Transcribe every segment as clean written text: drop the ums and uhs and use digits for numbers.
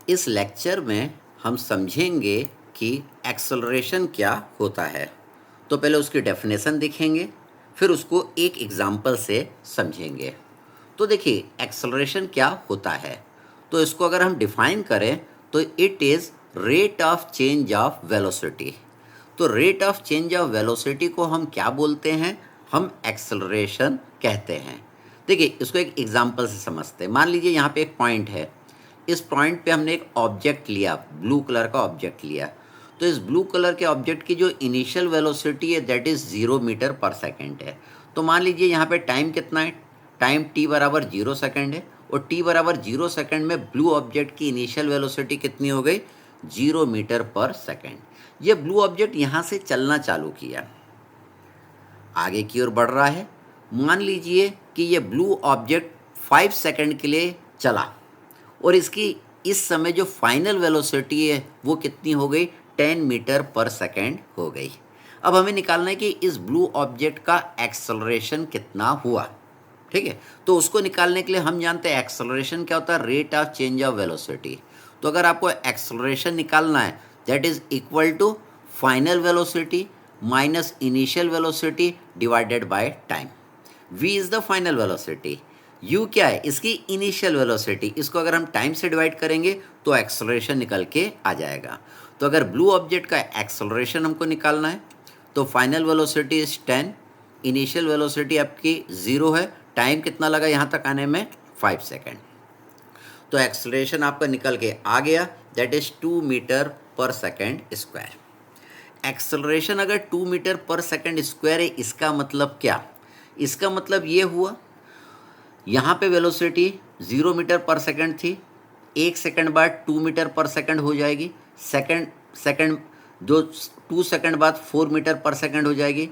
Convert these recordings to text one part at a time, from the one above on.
इस लेक्चर में हम समझेंगे कि एक्सेलरेशन क्या होता है। तो पहले उसकी डेफिनेशन देखेंगे, फिर उसको एक एग्जाम्पल से समझेंगे। तो देखिए एक्सेलरेशन क्या होता है। तो इसको अगर हम डिफाइन करें तो it is rate of change of velocity. तो rate of change of velocity को हम क्या बोलते हैं? हम एक्सेलरेशन कहते हैं। देखिए इसको एक एग्जांपल से समझते हैं। मान लीजिए यहाँ पे एक पॉइंट है, इस पॉइंट पे हमने एक ऑब्जेक्ट लिया, ब्लू कलर का ऑब्जेक्ट लिया। तो इस ब्लू कलर के ऑब्जेक्ट की जो इनिशियल वेलोसिटी है that is 0 metre per second है। तो मान लीजिए यहाँ पे टाइम कितना है, टाइम t बराबर 0 सेकेंड है, और t बराबर 0 सेकेंड में ब्लू ऑब्जेक्ट की इनिशियल वेलोसिटी कितनी हो गई? 0 मीटर पर सेकेंड। ये ब्लू ऑब्जेक्ट यहाँ से चलना चालू किया, आगे की ओर बढ़ रहा है। मान लीजिए कि ये ब्लू ऑब्जेक्ट 5 सेकेंड के लिए चला, और इसकी इस समय जो फाइनल वेलोसिटी है वो कितनी हो गई? 10 मीटर पर सेकेंड हो गई। अब हमें निकालना है कि इस ब्लू ऑब्जेक्ट का एक्सेलरेशन कितना हुआ। ठीक है, तो उसको निकालने के लिए हम जानते हैं एक्सेलरेशन क्या होता है? Rate of change of velocity. तो अगर आपको एक्सेलरेशन निकालना है that is equal to final velocity minus initial velocity divided by time. v is the final velocity, u क्या है? इसकी इनिशियल वेलोसिटी। इसको अगर हम टाइम से डिवाइड करेंगे तो एक्सेलरेशन निकल के आ जाएगा। तो अगर ब्लू ऑब्जेक्ट का एक्सेलरेशन हमको निकालना है तो final velocity is 10, initial velocity आपकी 0 है, टाइम कितना लगा यहाँ तक आने में? 5 सेकेंड। तो एक्सेलरेशन आपका निकल के आ गया that is 2 metre per second square. Acceleration अगर 2 मीटर पर सेकेंड स्क्वायर है, इसका मतलब क्या? इसका मतलब ये हुआ, यहाँ पे वेलोसिटी 0 मीटर पर सेकेंड थी, 1 सेकेंड बाद 2 मीटर पर सेकेंड हो जाएगी, सेकेंड सेकेंड जो 2 सेकेंड बाद 4 मीटर पर सेकेंड हो जाएगी,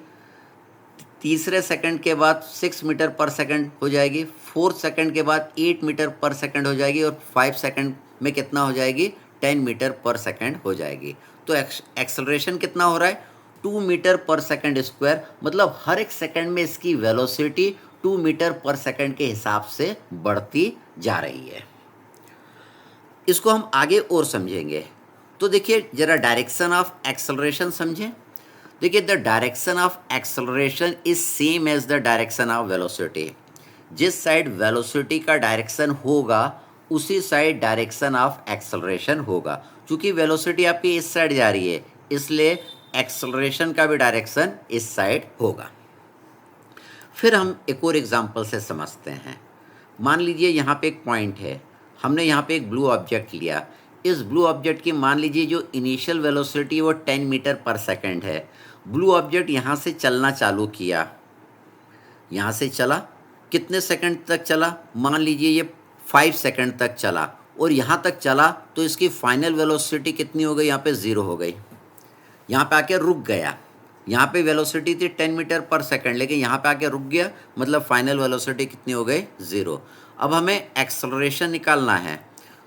तीसरे सेकंड के बाद 6 मीटर पर सेकेंड हो जाएगी, 4 सेकंड के बाद 8 मीटर पर सेकेंड हो जाएगी, और 5 सेकंड में कितना हो जाएगी? 10 मीटर पर सेकेंड हो जाएगी। तो एक्सेलरेशन कितना हो रहा है? 2 मीटर पर सेकेंड स्क्वायर। मतलब हर एक सेकंड में इसकी वेलोसिटी 2 मीटर पर सेकेंड के हिसाब से बढ़ती जा रही है। इसको हम आगे और समझेंगे। तो देखिए जरा डायरेक्शन ऑफ एक्सेलरेशन समझें। देखिए the direction of acceleration is same as the direction of velocity. जिस साइड वेलोसिटी का डायरेक्शन होगा उसी साइड डायरेक्शन ऑफ एक्सेलरेशन होगा। क्योंकि वेलोसिटी आपकी इस साइड जा रही है इसलिए एक्सेलरेशन का भी डायरेक्शन इस साइड होगा। फिर हम एक और एग्जांपल से समझते हैं। मान लीजिए यहाँ पे एक पॉइंट है, हमने यहाँ पे एक ब्लू ऑब्जेक्ट लिया। इस ब्लू ऑब्जेक्ट की मान लीजिए जो इनिशियल वेलोसिटी है वो 10 मीटर पर सेकेंड है। ब्लू ऑब्जेक्ट यहाँ से चलना चालू किया, यहाँ से चला, कितने सेकंड तक चला? मान लीजिए ये 5 सेकंड तक चला, और यहाँ तक चला तो इसकी फाइनल वेलोसिटी कितनी हो गई? यहाँ पे 0 हो गई, यहाँ पे आके रुक गया। यहाँ पे वेलोसिटी थी 10 मीटर पर सेकेंड, लेकिन यहाँ पे आके रुक गया, मतलब फाइनल वेलोसिटी कितनी हो गई? 0। अब हमें एक्सेलरेशन निकालना है।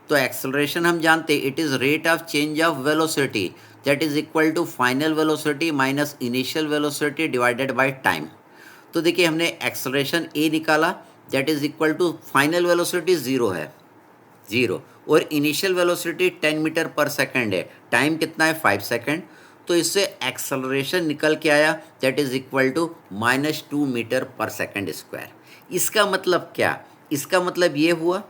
तो एक्सेलरेशन हम जानते हैं it is rate of change of velocity that is equal to final velocity minus initial velocity divided by time. तो देखिए हमने एक्सेलरेशन ए निकाला that is equal to final velocity 0 है, 0, और initial velocity 10 metre per second है, time कितना है? 5 second. तो इससे एक्सेलरेशन निकल के आया that is equal to -2 metre per second square. इसका मतलब क्या? इसका मतलब ये हुआ,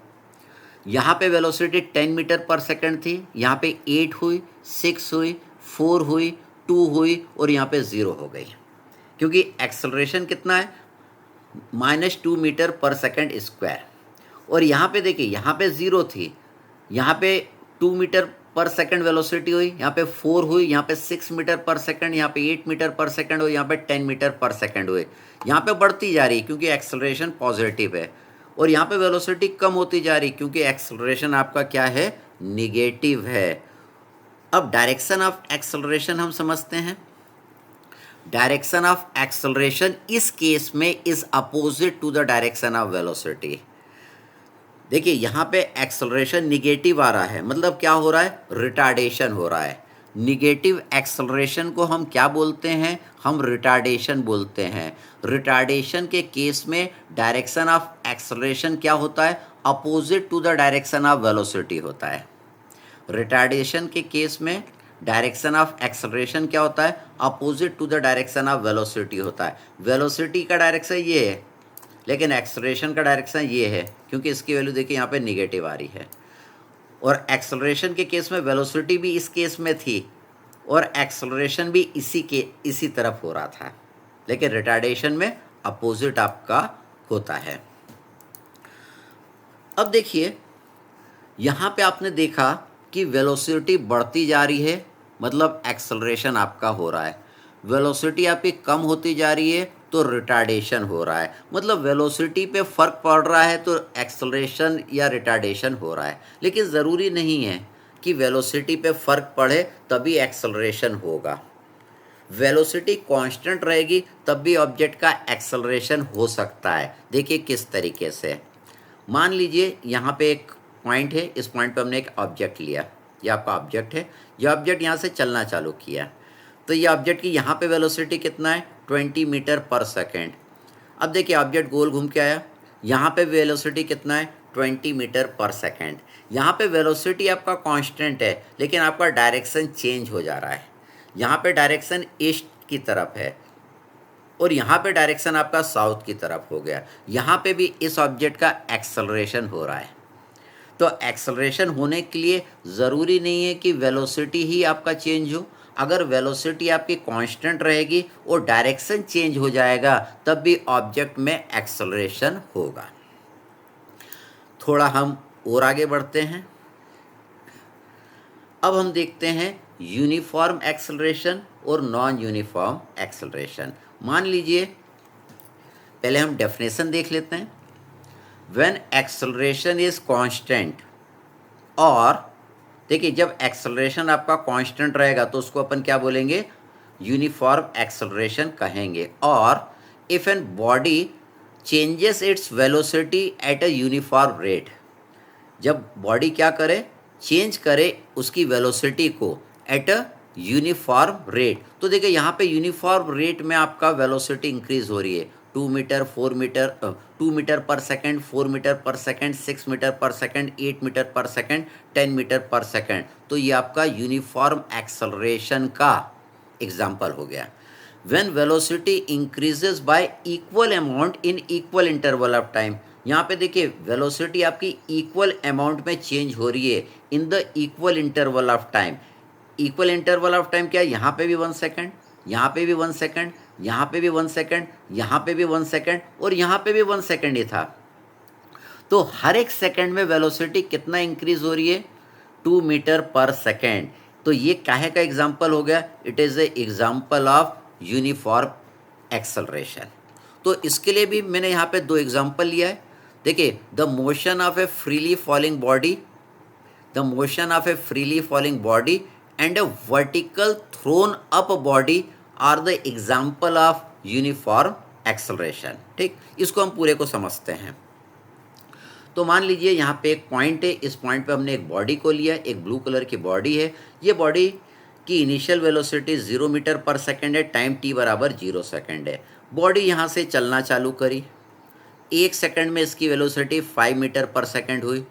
यहाँ पे वेलोसिटी 10 मीटर पर सेकेंड थी, यहाँ पे 8 हुई, 6 हुई, 4 हुई, 2 हुई, और यहाँ पे 0 हो गई। क्योंकि एक्सेलरेशन कितना है? -2 मीटर पर सेकेंड स्क्वायर। और यहाँ पे देखिए यहाँ पे 0 थी, यहाँ पे 2 मीटर पर सेकेंड वेलोसिटी हुई, यहाँ पे 4 हुई, यहाँ पे 6 मीटर पर सेकेंड, यहाँ पे 8 मीटर पर सेकेंड और यहाँ पे 10 मीटर पर सेकेंड हुए। यहाँ पे बढ़ती जा रही क्योंकि एक्सेलरेशन पॉजिटिव है, और यहाँ पे वेलोसिटी कम होती जा रही क्योंकि एक्सेलरेशन आपका क्या है? निगेटिव है। अब डायरेक्शन ऑफ एक्सेलरेशन हम समझते हैं। डायरेक्शन ऑफ एक्सेलरेशन इस केस में is opposite to the direction of velocity. देखिए यहाँ पे एक्सेलरेशन निगेटिव आ रहा है, मतलब क्या हो रहा है? रिटार्डेशन हो रहा है। निगेटिव एक्सेलरेशन को हम क्या बोलते हैं? हम रिटार्डेशन बोलते हैं। रिटार्डेशन के केस में डायरेक्शन ऑफ एक्सेलरेशन क्या होता है? Opposite to the direction of velocity होता है। रिटार्डेशन के केस में डायरेक्शन ऑफ एक्सेलरेशन क्या होता है, opposite to the direction of velocity होता है। वेलोसिटी का डायरेक्शन ये है लेकिन एक्सेलरेशन का डायरेक्शन ये है, क्योंकि इसकी वैल्यू देखिए यहाँ पे निगेटिव आ रही है। और एक्सेलरेशन के केस में वेलोसिटी भी इस केस में थी और एक्सेलरेशन भी इसी तरफ हो रहा था, लेकिन रिटार्डेशन में अपोजिट आपका होता है। अब देखिए यहाँ पे आपने देखा कि वेलोसिटी बढ़ती जा रही है, मतलब एक्सेलरेशन आपका हो रहा है। वेलोसिटी आपकी कम होती जा रही है तो रिटार्डेशन हो रहा है, मतलब वेलोसिटी पे फ़र्क पड़ रहा है तो एक्सेलरेशन या रिटार्डेशन हो रहा है। लेकिन ज़रूरी नहीं है कि वेलोसिटी पे फ़र्क पड़े तभी एक्सेलरेशन होगा। वेलोसिटी कांस्टेंट रहेगी तब भी ऑब्जेक्ट का एक्सेलरेशन हो सकता है। देखिए किस तरीके से, मान लीजिए यहाँ पे एक पॉइंट है, इस पॉइंट पे हमने एक ऑब्जेक्ट लिया, ये आपका ऑब्जेक्ट है। ये ऑब्जेक्ट यहाँ से चलना चालू किया तो ये ऑब्जेक्ट की यहाँ पे वेलोसिटी कितना है, 20 मीटर पर सेकेंड। अब देखिए ऑब्जेक्ट गोल घूम के आया, यहाँ पे वेलोसिटी कितना है, 20 मीटर पर सेकेंड। यहाँ पे वेलोसिटी आपका कांस्टेंट है लेकिन आपका डायरेक्शन चेंज हो जा रहा है। यहाँ पे डायरेक्शन ईस्ट की तरफ है और यहाँ पे डायरेक्शन आपका साउथ की तरफ हो गया। यहाँ पे भी इस ऑब्जेक्ट का एक्सेलरेशन हो रहा है। तो एक्सेलरेशन होने के लिए ज़रूरी नहीं है कि वेलोसिटी ही आपका चेंज हो। अगर वेलोसिटी आपकी कांस्टेंट रहेगी और डायरेक्शन चेंज हो जाएगा तब भी ऑब्जेक्ट में एक्सेलरेशन होगा। थोड़ा हम और आगे बढ़ते हैं। अब हम देखते हैं यूनिफॉर्म एक्सेलरेशन और नॉन यूनिफॉर्म एक्सेलरेशन। मान लीजिए पहले हम डेफिनेशन देख लेते हैं। व्हेन एक्सेलरेशन इज कांस्टेंट, और देखिए जब एक्सेलरेशन आपका कांस्टेंट रहेगा तो उसको अपन क्या बोलेंगे, यूनिफॉर्म एक्सेलरेशन कहेंगे। और if an body changes its velocity at a uniform rate, जब बॉडी क्या करे, चेंज करे उसकी वेलोसिटी को एट अ यूनिफॉर्म रेट। तो देखिए यहाँ पे यूनिफॉर्म रेट में आपका वेलोसिटी इंक्रीज हो रही है, 2 metre 4 metre 2 metre per second, 4 metre per second, 6 metre per second, 8 metre per second, 10 metre per second. तो ये आपका यूनिफॉर्म एक्सेलरेशन का एग्जाम्पल हो गया। When velocity increases by equal amount in equal interval of time, यहाँ पे देखिए velocity आपकी इक्वल अमाउंट में चेंज हो रही है in the equal interval of time. Equal interval of time क्या है, यहाँ पे भी 1 सेकेंड, यहाँ पे भी 1 सेकेंड, यहाँ पे भी 1 सेकेंड, यहाँ पे भी 1 सेकेंड और यहाँ पे भी 1 सेकेंड ही था। तो हर एक सेकेंड में वेलोसिटी कितना इंक्रीज हो रही है, 2 मीटर पर सेकेंड। तो ये काहे का एग्जाम्पल हो गया, it is a example of uniform acceleration. तो इसके लिए भी मैंने यहाँ पे 2 एग्जाम्पल लिया है। देखिए the motion of a freely falling body, the motion of a freely falling body and a vertical thrown up body are the example of uniform acceleration. ठीक, इसको हम पूरे को समझते हैं। तो मान लीजिए यहाँ पे एक पॉइंट है, इस पॉइंट पे हमने एक बॉडी को लिया, एक ब्लू कलर की बॉडी है। ये बॉडी की initial velocity 0 metre per second है, टाइम t बराबर 0 सेकेंड है। बॉडी यहाँ से चलना चालू करी, 1 सेकेंड में इसकी वेलोसिटी 5 मीटर पर सेकेंड हुई,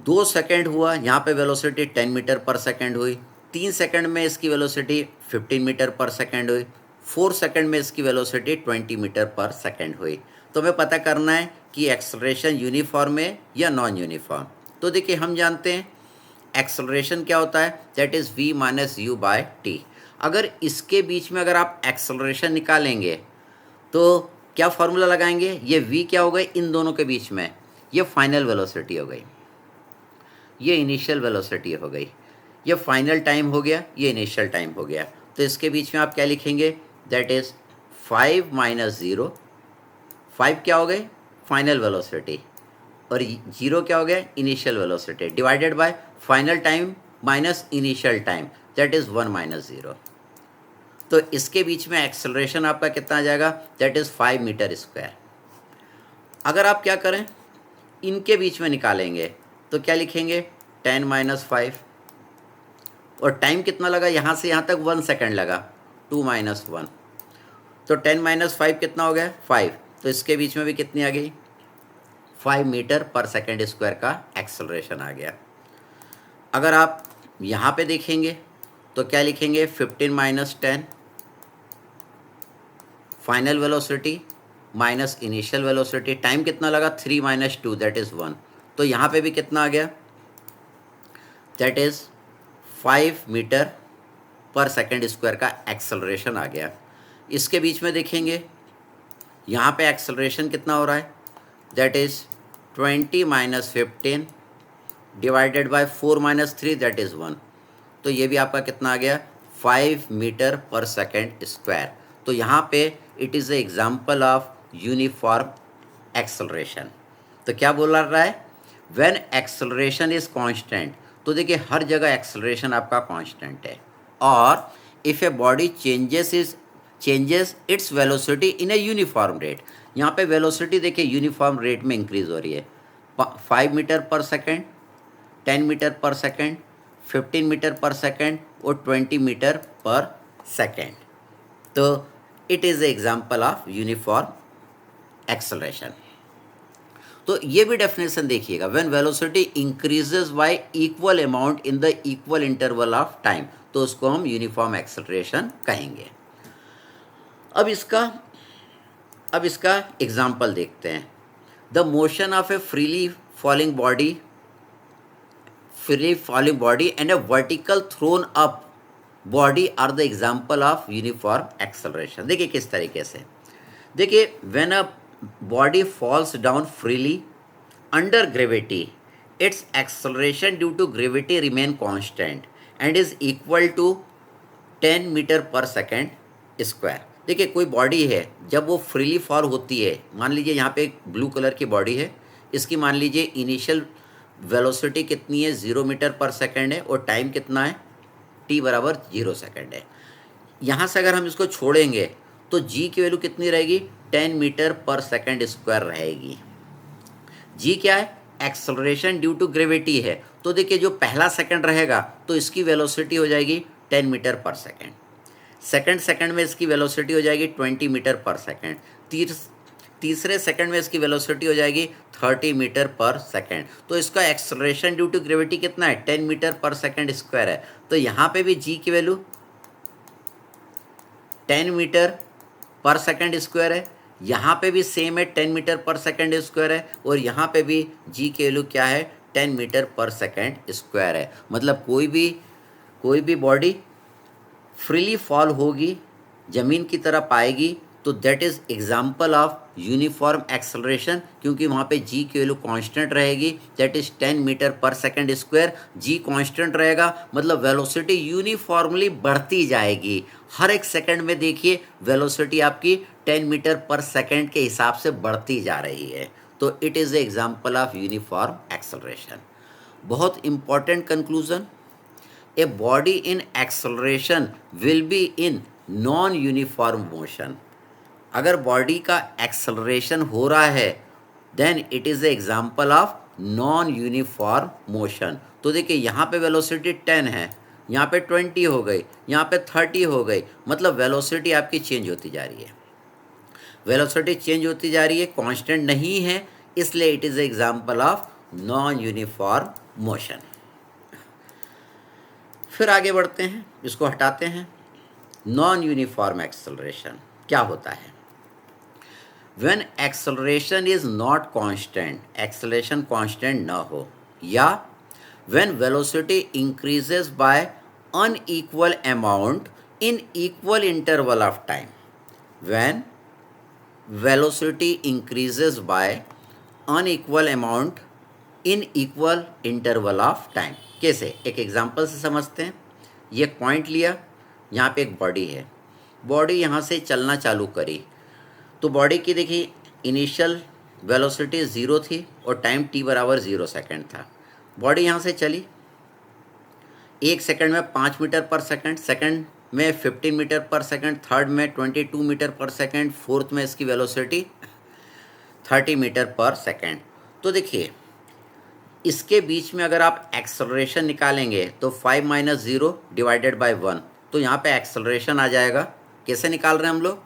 2 सेकेंड हुआ, यहाँ पे वेलोसिटी 10 मीटर पर सेकेंड हुई, 3 सेकेंड में इसकी वेलोसिटी 15 मीटर पर सेकेंड हुई, 4 सेकेंड में इसकी वेलोसिटी 20 मीटर पर सेकेंड हुई। तो हमें पता करना है कि एक्सेलरेशन यूनिफॉर्म है या नॉन यूनिफॉर्म। तो देखिए हम जानते हैं एक्सेलरेशन क्या होता है, that is v minus u by t. अगर इसके बीच में अगर आप एक्सेलरेशन निकालेंगे तो क्या फॉर्मूला लगाएंगे, ये v क्या हो गई इन दोनों के बीच में, ये फाइनल वेलोसिटी हो गई, ये इनिशियल वेलोसिटी हो गई, ये फाइनल टाइम हो गया, ये इनिशियल टाइम हो गया। तो इसके बीच में आप क्या लिखेंगे, दैट इज़ 5 माइनस 0, 5 क्या हो गई फाइनल वेलोसिटी और 0 क्या हो गया initial velocity, divided bye final time minus initial time, that is 1 minus 0। तो इसके बीच में एक्सेलरेशन आपका कितना आ जाएगा, दैट इज़ 5 मीटर स्क्वायर। अगर आप क्या करें इनके बीच में निकालेंगे तो क्या लिखेंगे 10 माइनस 5 और टाइम कितना लगा, यहाँ से यहाँ तक 1 सेकेंड लगा, 2 माइनस 1। तो 10 माइनस 5 कितना हो गया 5, तो इसके बीच में भी कितनी आ गई 5 मीटर पर सेकेंड स्क्वायर का एक्सेलरेशन आ गया। अगर आप यहाँ पे देखेंगे तो क्या लिखेंगे, 15 minus 10 final velocity minus initial velocity, time कितना लगा, 3 माइनस 2 दैट इज़ 1। तो यहाँ पे भी कितना आ गया, that is 5 metre per second square का एक्सेलरेशन आ गया। इसके बीच में देखेंगे यहाँ पे एक्सेलरेशन कितना हो रहा है, that is 20 minus 15 divided by 4 minus 3 that is 1। तो ये भी आपका कितना आ गया, 5 मीटर पर सेकेंड स्क्वायर। तो यहाँ पे it is a example of uniform acceleration. तो क्या बोल रहा है, व्हेन एक्सेलरेशन इज कांस्टेंट, तो देखिए हर जगह एक्सेलरेशन आपका कांस्टेंट है, और if a body changes its velocity in a uniform rate, यहाँ पे वेलोसिटी देखिए यूनिफॉर्म रेट में इंक्रीज हो रही है, 5 metre per second, 10 metre per second, 15 metre per second और 20 मीटर पर सेकेंड। तो it is example of uniform acceleration. तो ये भी डेफिनेशन देखिएगा, when velocity increases y equal amount in the equal interval of time, तो उसको हम uniform acceleration कहेंगे। अब इसका एग्जाम्पल देखते हैं। The motion of a freely falling body and a vertical thrown up body are the example of uniform acceleration. देखिए किस तरीके से, देखिए when a body falls down freely under gravity, its acceleration due to gravity remain constant and is equal to 10 metre per second square. देखिए कोई body है, जब वो फ्रीली फॉल होती है, मान लीजिए यहाँ पे एक ब्लू कलर की बॉडी है, इसकी मान लीजिए इनिशियल वेलोसिटी कितनी है, 0 मीटर पर सेकेंड है, और टाइम कितना है, t बराबर 0 सेकेंड है। यहाँ से अगर हम इसको छोड़ेंगे तो g की वैल्यू कितनी रहेगी, 10 मीटर पर सेकेंड स्क्वायर रहेगी। g क्या है, एक्सेलरेशन ड्यू टू ग्रेविटी है, तो देखिए जो पहला सेकंड रहेगा तो इसकी वेलोसिटी हो जाएगी 10 मीटर पर सेकेंड, सेकंड में इसकी वेलोसिटी हो जाएगी 20 मीटर पर सेकेंड, तीसरे सेकंड में इसकी वेलोसिटी हो जाएगी 30 मीटर पर सेकेंड। तो इसका एक्सेलरेशन ड्यू टू ग्रेविटी कितना है, 10 मीटर पर सेकेंड स्क्वायर है। तो यहाँ पे भी g की value 10 metre per second square है, यहाँ पे भी सेम है 10 मीटर पर सेकेंड स्क्वायर है, और यहाँ पे भी g की वैल्यू क्या है, 10 मीटर पर सेकेंड स्क्वायर है। मतलब कोई भी बॉडी फ्रीली फॉल होगी, ज़मीन की तरफ आएगी, तो that is example of uniform acceleration, क्योंकि वहाँ पे g की वैल्यू कांस्टेंट रहेगी, that is 10 metre per second square. g constant रहेगा मतलब वेलोसिटी यूनिफॉर्मली बढ़ती जाएगी, हर एक सेकंड में देखिए वेलोसिटी आपकी 10 मीटर पर सेकेंड के हिसाब से बढ़ती जा रही है। तो it is a example of uniform acceleration. बहुत important conclusion, a body in acceleration will be in non uniform motion. अगर बॉडी का एक्सेलरेशन हो रहा है then it is a example of non uniform motion. तो देखिए यहाँ पे वेलोसिटी 10 है, यहाँ पे 20 हो गई, यहाँ पे 30 हो गई, मतलब वेलोसिटी आपकी चेंज होती जा रही है, वेलोसिटी चेंज होती जा रही है, कांस्टेंट नहीं है, इसलिए it is a example of non uniform motion. फिर आगे बढ़ते हैं, इसको हटाते हैं। नॉन यूनिफॉर्म एक्सेलरेशन क्या होता है, when acceleration is not constant, acceleration constant ना हो, या when velocity increases by unequal amount in equal interval of time, when velocity increases by unequal amount in equal interval of time. कैसे, एक example से समझते हैं। ये पॉइंट लिया, यहाँ पे एक बॉडी है, बॉडी यहाँ से चलना चालू करी, तो बॉडी की देखिए इनिशियल वेलोसिटी 0 थी और टाइम t बराबर 0 सेकेंड था। बॉडी यहाँ से चली, एक सेकंड में 5 मीटर पर सेकंड, सेकंड में 15 मीटर पर सेकंड, थर्ड में 22 मीटर पर सेकंड, फोर्थ में इसकी वेलोसिटी 30 मीटर पर सेकंड। तो देखिए इसके बीच में अगर आप एक्सेलरेशन निकालेंगे तो 5 माइनस 0 डिवाइडेड बाय 1, तो यहाँ पे एक्सेलरेशन आ जाएगा। कैसे निकाल रहे हैं हम लोग,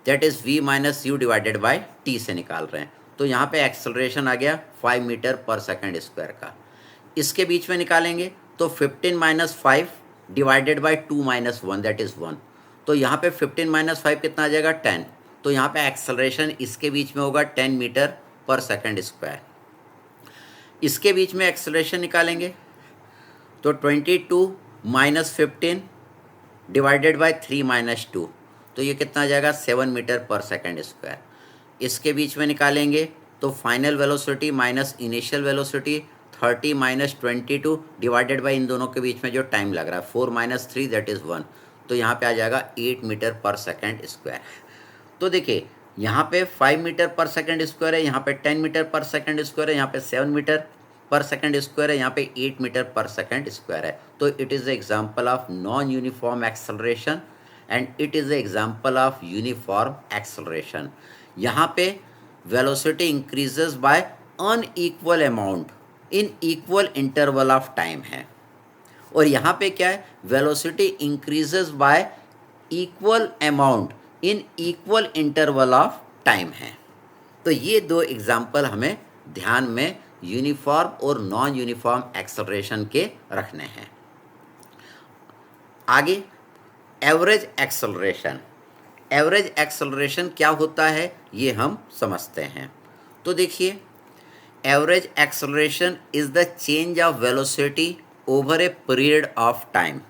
that is v minus you divided by t से निकाल रहे हैं। तो यहाँ पे एक्सेलरेशन आ गया 5 मीटर पर सेकंड स्क्वायर का। इसके बीच में निकालेंगे तो 15 minus 5 divided by 2 minus 1 that is 1। तो यहाँ पे 15 माइनस 5 कितना आ जाएगा 10। तो यहाँ पे एक्सेलरेशन इसके बीच में होगा 10 मीटर पर सेकंड स्क्वायर। इसके बीच में एक्सेलरेशन निकालेंगे तो 22 माइनस 15 डिवाइडेड बाई 3 माइनस 2, तो ये कितना आ जाएगा 7 मीटर पर सेकंड स्क्वायर। इसके बीच में निकालेंगे तो final velocity minus initial velocity 30 minus 22 divided by इन दोनों के बीच में जो टाइम लग रहा है 4 माइनस 3 दैट इज़ 1, तो यहाँ पे आ जाएगा 8 मीटर पर सेकंड स्क्वायर। तो देखिए यहाँ पे 5 मीटर पर सेकंड स्क्वायर है, यहाँ पे 10 मीटर पर सेकंड स्क्वायर है, यहाँ पे 7 मीटर पर सेकंड स्क्वायर है, यहाँ पे 8 मीटर पर सेकंड स्क्वायर है। तो it is the example of non uniform acceleration and it is the example of uniform acceleration. यहाँ पे velocity increases by unequal amount in equal interval of time है, और यहाँ पे क्या है velocity increases y equal amount in equal interval of time है। तो ये दो एग्जाम्पल हमें ध्यान में यूनिफॉर्म और नॉन यूनिफॉर्म एक्सेलरेशन के रखने हैं। आगे एवरेज एक्सेलरेशन। एवरेज एक्सेलरेशन क्या होता है ये हम समझते हैं। तो देखिए average acceleration is the change of velocity over a period of time.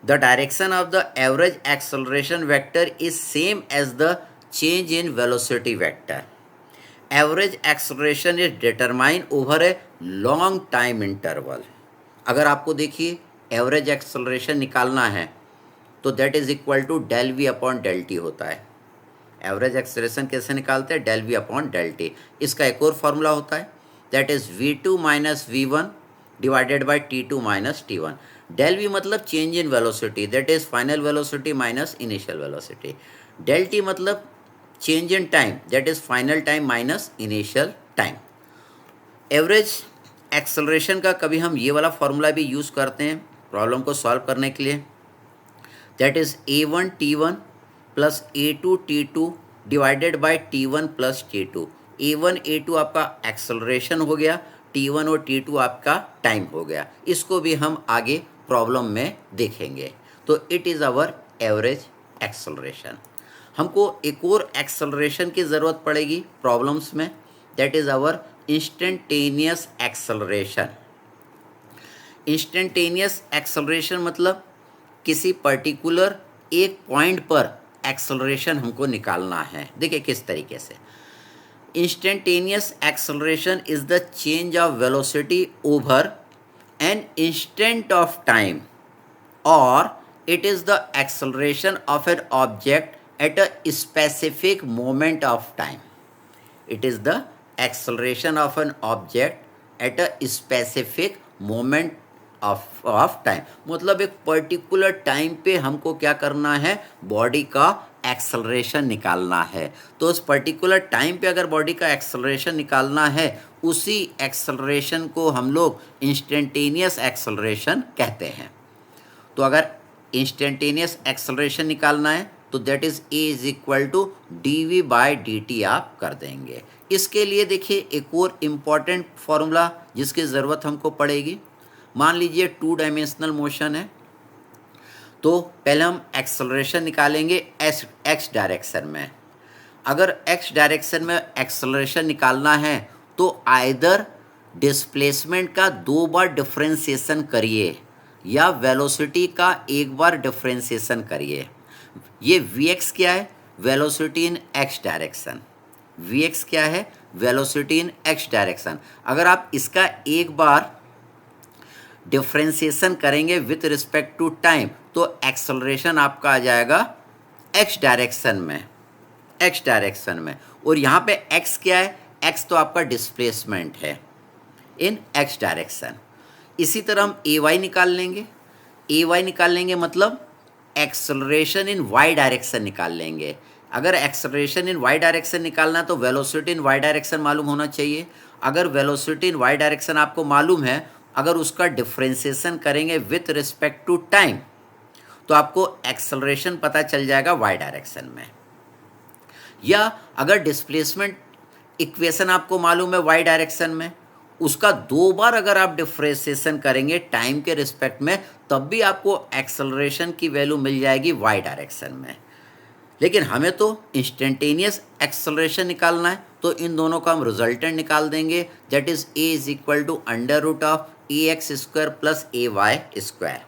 The direction of the average acceleration vector is same as the change in velocity vector. Average acceleration is determined over a long time interval. अगर आपको देखिए average acceleration निकालना है तो that is equal to del v upon del t होता है। Average acceleration कैसे निकालते हैं, del v upon del t. इसका एक और फॉर्मूला होता है that is v2 minus v1 divided by T2 minus T1। Del v मतलब change in velocity that is final velocity minus initial velocity. Del t मतलब change in time that is final time minus initial time. Average acceleration का कभी हम ये वाला formula भी use करते हैं प्रॉब्लम को सॉल्व करने के लिए, that is a1 T1 plus a2 T2 divided by T1 plus T2। a1 a2 आपका एक्सेलरेशन हो गया, T1 और T2 आपका टाइम हो गया। इसको भी हम आगे प्रॉब्लम में देखेंगे। तो it is our average acceleration. हमको एक और एक्सेलरेशन की ज़रूरत पड़ेगी प्रॉब्लम्स में, that is our instantaneous acceleration. Instantaneous acceleration मतलब किसी पर्टिकुलर एक पॉइंट पर एक्सेलरेशन हमको निकालना है। देखिए किस तरीके से instantaneous acceleration is the change of velocity over an instant of time, or it is the acceleration of an object at a specific moment of time. It is the acceleration of an object at a specific moment of time. मतलब एक particular time पे हमको क्या करना है, body का acceleration निकालना है। तो उस पर्टिकुलर टाइम पे अगर बॉडी का एक्सेलरेशन निकालना है उसी एक्सेलरेशन को हम लोग इंस्टेंटेनियस एक्सेलरेशन कहते हैं। तो अगर इंस्टेंटेनियस एक्सेलरेशन निकालना है तो that is a is equal to d v by d t आप कर देंगे। इसके लिए देखिए एक और इम्पॉर्टेंट फॉर्मूला जिसकी ज़रूरत हमको पड़ेगी। मान लीजिए 2 डायमेंशनल मोशन है, तो पहले हम एक्सेलरेशन निकालेंगे एक्स डायरेक्शन में। अगर एक्स डायरेक्शन में एक्सेलरेशन निकालना है तो आइदर डिस्प्लेसमेंट का 2 बार डिफरेंशिएशन करिए या वेलोसिटी का 1 बार डिफरेंशिएशन करिए। ये Vx क्या है, वेलोसिटी इन एक्स डायरेक्शन। Vx क्या है, वेलोसिटी इन एक्स डायरेक्शन। अगर आप इसका 1 बार डिफरेंशिएशन करेंगे विथ रिस्पेक्ट टू टाइम तो एक्सेलरेशन आपका आ जाएगा एक्स डायरेक्शन में। और यहाँ पे एक्स क्या है, एक्स तो आपका डिस्प्लेसमेंट है इन एक्स डायरेक्शन। इसी तरह हम ए वाई निकाल लेंगे मतलब एक्सेलरेशन इन वाई डायरेक्शन निकाल लेंगे। अगर एक्सेलरेशन इन वाई डायरेक्शन निकालना है तो वेलोसिटी इन वाई डायरेक्शन मालूम होना चाहिए। अगर वेलोसिटी इन वाई डायरेक्शन आपको मालूम है, अगर उसका डिफरेंशिएशन करेंगे विथ रिस्पेक्ट टू टाइम तो आपको एक्सेलरेशन पता चल जाएगा वाई डायरेक्शन में। या अगर डिस्प्लेसमेंट इक्वेशन आपको मालूम है वाई डायरेक्शन में उसका 2 बार अगर आप डिफ्रेंसिएशन करेंगे टाइम के रिस्पेक्ट में, तब भी आपको एक्सेलरेशन की वैल्यू मिल जाएगी वाई डायरेक्शन में। लेकिन हमें तो इंस्टेंटेनियस एक्सेलरेशन निकालना है, तो इन दोनों का हम रिजल्टेंट निकाल देंगे, that is a is equal to under root of a x square plus a y square.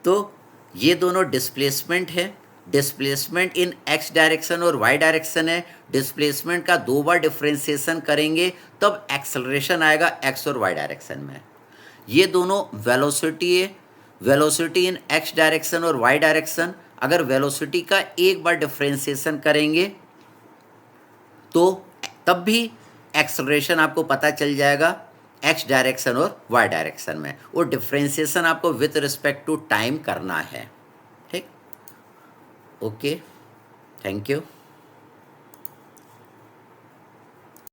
तो ये दोनों डिस्प्लेसमेंट है, डिस्प्लेसमेंट इन एक्स डायरेक्शन और वाई डायरेक्शन है। डिस्प्लेसमेंट का 2 बार डिफ्रेंसिएशन करेंगे तब एक्सेलरेशन आएगा एक्स और वाई डायरेक्शन में। ये दोनों वेलोसिटी है, वेलोसिटी इन एक्स डायरेक्शन और वाई डायरेक्शन। अगर वेलोसिटी का एक बार डिफ्रेंसिएशन करेंगे तो तब भी एक्सेलरेशन आपको पता चल जाएगा एक्स डायरेक्शन और वाई डायरेक्शन में। वो डिफ्रेंसिएशन आपको विथ रिस्पेक्ट टू टाइम करना है। ठीक, ओके, थैंक यू।